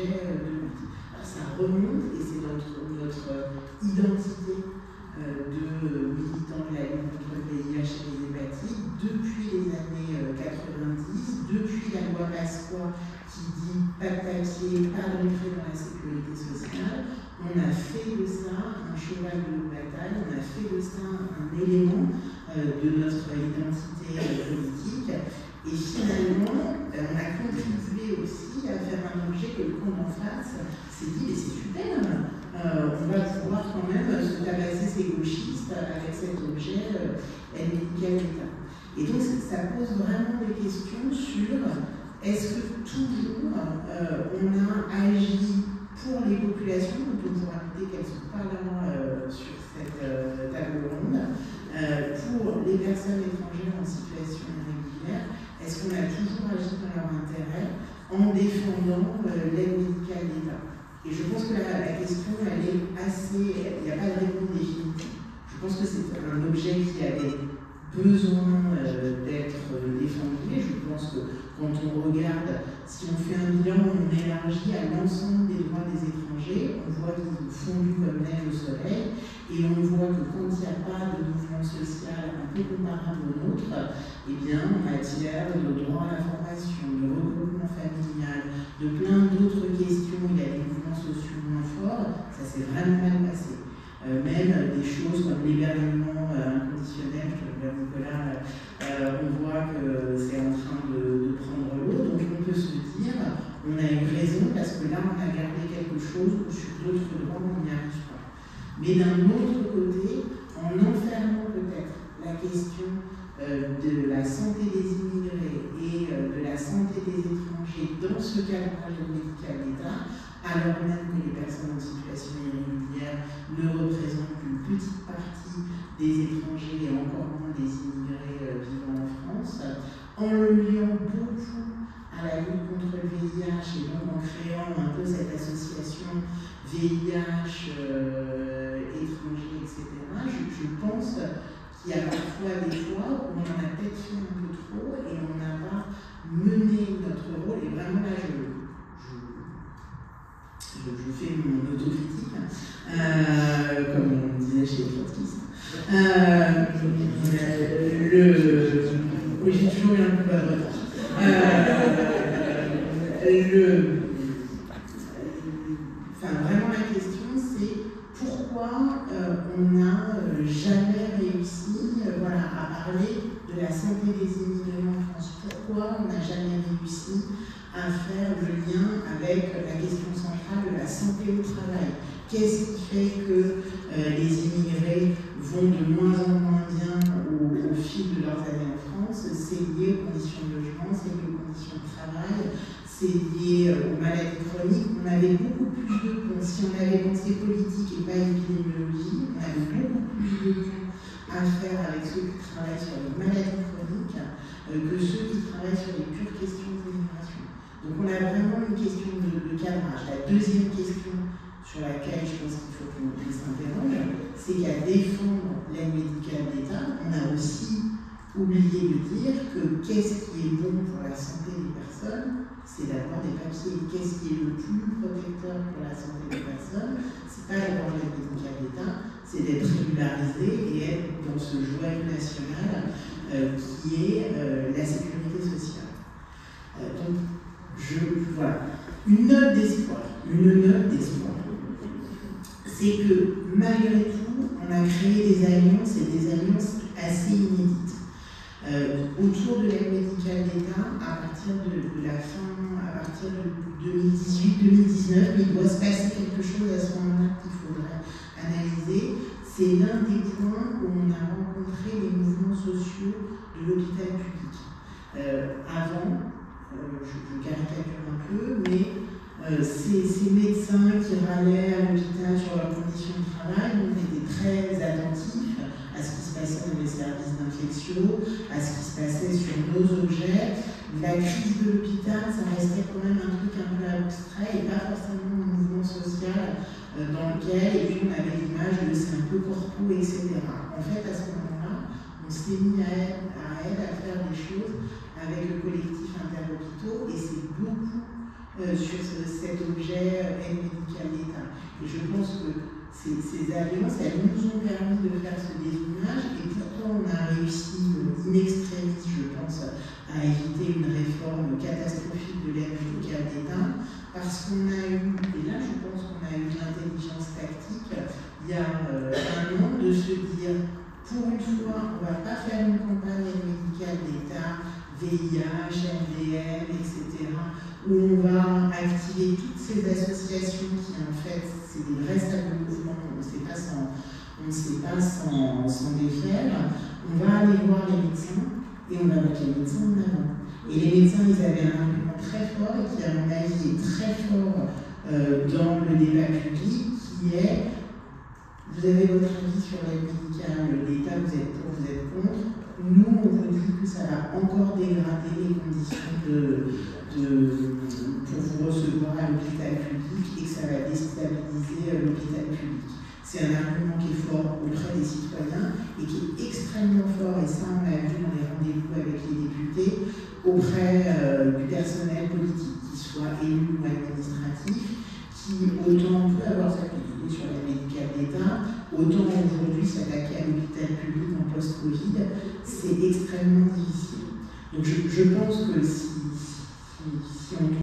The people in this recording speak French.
objet de lutte. Alors ça remonte, et c'est notre identité de militants de la lutte contre le VIH et les hépatites depuis les années 90, depuis la loi Pasqua qui dit pas de papier, pas d'entrée dans la sécurité sociale. On a fait de ça un cheval de bataille, on a fait de ça un élément de notre identité politique. Et finalement, on a contribué aussi à faire un objet que le camp en face s'est dit, mais c'est super, on va pouvoir quand même se tabasser ces gauchistes avec cet objet aide médicale d'État. Et donc ça pose vraiment des questions sur est-ce que toujours on a agi pour les populations, dont on pourra noter qu'elles ne sont pas là sur cette table ronde, pour les personnes étrangères en situation irrégulière, est-ce qu'on a toujours agi dans leur intérêt en défendant l'aide médicale d'État? Et je pense que la question, elle est assez... Il n'y a pas de réponse définitive. Je pense que c'est un objet qui avait besoin d'être défendu. Et je pense que quand on regarde, si on fait un bilan, on élargit à l'ensemble des droits des étrangers, on voit qu'ils ont fondu comme neige au soleil, et on voit que quand il n'y a pas de mouvement social un peu comparable au nôtre, eh bien, en matière de droit à la formation, de regroupement familial, de plein d'autres questions, il y a des mouvements sociaux moins forts, ça s'est vraiment mal passé. Même des choses comme l'hébergement inconditionnel, je le vois Nicolas, on voit que c'est en train de prendre l'eau, donc on peut se dire, on a eu raison parce que là on a gardé quelque chose où sur d'autres droits on n'y arrive pas. Mais d'un autre côté, en enfermant peut-être la question de la santé des immigrés et de la santé des étrangers dans ce cadrage médical d'État, alors même que les personnes en situation irrégulière ne représentent qu'une petite partie des étrangers et encore moins des immigrés vivant en France, en le liant beaucoup à la lutte contre le VIH et donc en créant un peu cette association VIH, étrangers, etc., je pense qu'il y a parfois des fois où on en a peut-être fait un peu trop et on n'a pas mené notre rôle. Et vraiment là, je fais mon autocritique, comme on disait chez les trotskistes. Oui, j'ai toujours eu un peu de retard. Vraiment, la question, c'est pourquoi on n'a jamais réussi à parler de la santé des immigrés en France. Pourquoi on n'a jamais réussi à faire le lien avec la question centrale de la santé au travail. Qu'est-ce qui fait que les immigrés vont de moins en moins bien au fil de leurs années en France? C'est lié aux conditions de logement, c'est lié aux conditions de travail, c'est lié aux maladies chroniques. On avait beaucoup plus de ponts. Si on avait pensé politique et pas épidémiologie, on avait beaucoup plus de ponts à faire avec ceux qui travaillent sur les maladies chroniques que ceux qui travaillent sur les pures questions d'immigration. Donc on a vraiment une question de cadrage. La deuxième question sur laquelle je pense qu'il faut qu'on s'interroge, c'est qu'à défendre l'aide médicale d'État, on a aussi oublié de dire que qu'est-ce qui est bon pour la santé des personnes, c'est d'avoir des papiers. Qu'est-ce qui est le plus protecteur pour la santé des personnes, c'est pas d'avoir l'aide médicale d'État, c'est d'être régularisé et être dans ce joyau national qui est la sécurité sociale. Donc, voilà. Une note d'espoir. C'est que malgré tout, on a créé des alliances et des alliances assez inédites. Autour de l'aide médicale d'État, à partir de la fin, à partir de 2018-2019, il doit se passer quelque chose à ce moment-là qu'il faudrait analyser. C'est l'un des points où on a rencontré les mouvements sociaux de l'hôpital public. Avant, je caricature un peu, mais ces médecins qui râlaient à l'hôpital sur leurs conditions de travail, on était très attentifs à ce qui se passait dans les services d'infection, à ce qui se passait sur nos objets. La crise de l'hôpital, ça restait quand même un truc un peu abstrait et pas forcément un mouvement social dans lequel, et puis on avait l'image de c'est un peu corpo, etc. En fait, à ce moment-là, on s'est mis à faire des choses avec le collectif Interhôpitaux, et c'est beaucoup sur cet objet projet aide médicale d'État. Et je pense que ces alliances, elles nous ont permis de faire ce dézoomage, et pourtant on a réussi in extremis, je pense, à éviter une réforme catastrophique de l'aide médicale d'État, parce qu'on a eu, et là je pense qu'on a eu l'intelligence tactique, il y a un an, de se dire, pour une fois, on ne va pas faire une campagne médicale d'État, VIH, MDM, etc., où on va activer toutes ces associations qui, en fait, c'est des vrais salles de mouvement, on ne sait pas s'en défaire. On va aller voir les médecins et on va mettre les médecins en avant. Et les médecins, ils avaient un argument très fort et qui, à mon avis, est très fort dans le débat public, qui est: vous avez votre avis sur l'aide médicale d'État, vous êtes pour, vous êtes contre. Nous, on vous dit que ça va encore dégrader les conditions pour vous recevoir à l'hôpital public et que ça va déstabiliser l'hôpital public. C'est un argument qui est fort auprès des citoyens et qui est extrêmement fort, et ça on l'a vu dans les rendez-vous avec les députés, auprès du personnel politique, qu'il soit élu ou administratif, qui autant peut avoir sa critique sur la médicale d'État, autant aujourd'hui s'attaquer à l'hôpital public en post-Covid, c'est extrêmement difficile. Donc je pense que si on